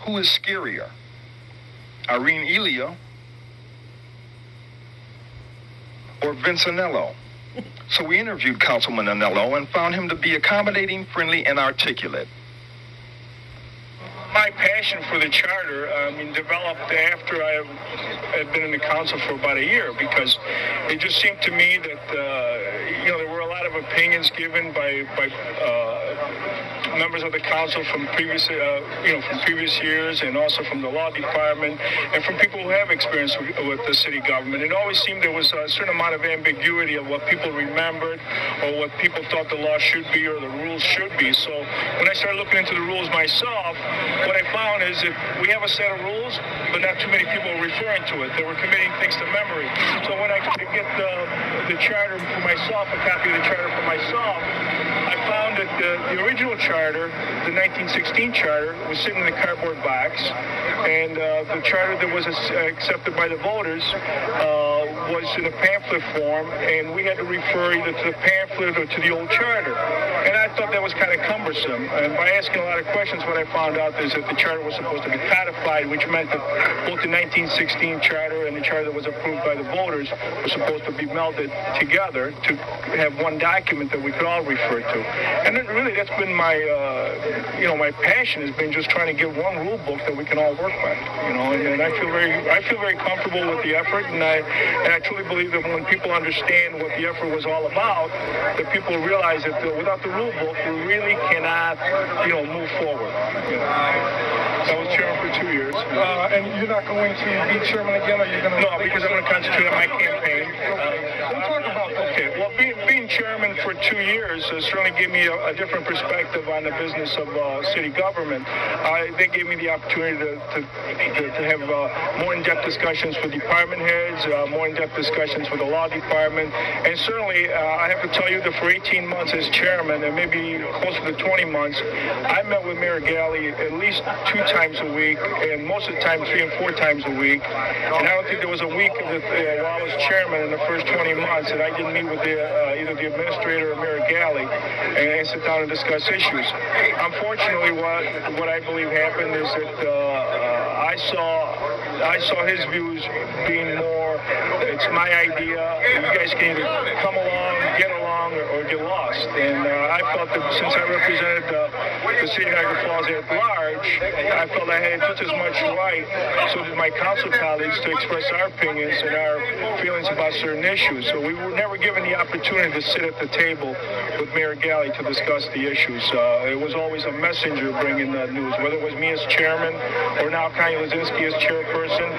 Who is scarier, Irene Elia or Vince Anello? So we interviewed Councilman Anello and found him to be accommodating, friendly, and articulate. My passion for the charter, developed after I had been in the council for about a year, because it just seemed to me that, there were a lot of opinions given by members of the council from previous years, and also from the law department, and from people who have experience with the city government. It always seemed there was a certain amount of ambiguity of what people remembered, or what people thought the law should be, or the rules should be. So when I started looking into the rules myself, what I found is that we have a set of rules, but not too many people are referring to it. They were committing things to memory. So when I could get the charter for myself, a copy of the charter for myself, I found that the original charter, the 1916 charter, was sitting in the cardboard box, and the charter that was accepted by the voters was in a pamphlet form, and we had to refer either to the pamphlet or to the old charter. And I thought that was kind of cumbersome. And by asking a lot of questions, what I found out is that the charter was supposed to be codified, which meant that both the 1916 charter and the charter that was approved by the voters were supposed to be melded together to have one document that we could all refer to. And then really that's been my passion, has been just trying to get one rule book that we can all work by. And I feel very comfortable with the effort, and I truly believe that when people understand what the effort was all about, that people realize that without the rule book, we really cannot, move forward. I was chairman for 2 years. And you're not going to be chairman again, or you're going to? No, because I'm going to concentrate on my campaign. We'll talk about that. Okay. Well, being chairman for 2 years certainly gave me a different perspective on the business of city government. They gave me the opportunity to have more in-depth discussions with department heads, more in-depth discussions with the law department, and certainly I have to tell you that for 18 months as chairman, and maybe closer to 20 months, I met with Mayor Galli at least 2 times a week, and most of the time 3 and 4 times a week. And I don't think there was a week while I was chairman in the first 20 months that I didn't meet with either the administrator or Mayor Galli and sit down and discuss issues. Unfortunately, what I believe happened is that I saw his views being more, it's my idea, you guys can either come along, get along, or get lost. And I felt that since I represented the city of Niagara Falls at large, I felt I had just as much right, so did my council colleagues, to express our opinions and our feelings about certain issues. So we were never given the opportunity to sit at the table with Mayor Galli to discuss the issues. It was always a messenger bringing the news, whether it was me as chairman, or now Connie Lazinski as chairperson,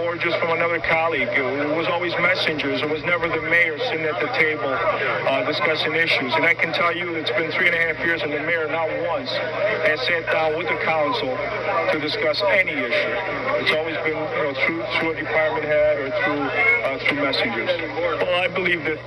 or just from another colleague. It was always messengers. It was never the mayor sitting at the table discussing issues. And I can tell you it's been 3.5 years, and the mayor not once has sat down with the council to discuss any issue. It's always been through a department head or through messengers. Well, I believe that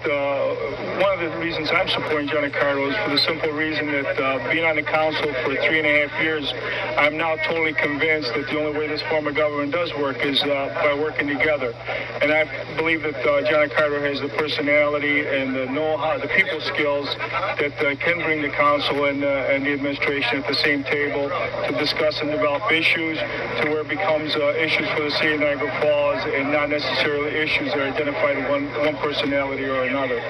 one of the reasons I'm supporting Giancarlo is for the simple reason that being on the council for 3.5 years, I'm now totally convinced that the only way this form of government does work is by working together. And I believe that Giancarlo has the personality and the know-how, the people skills that can bring the council and the administration at the same table to discuss and develop issues to where it becomes issues for the city of Niagara Falls, and not necessarily issues that are identified in one personality or another.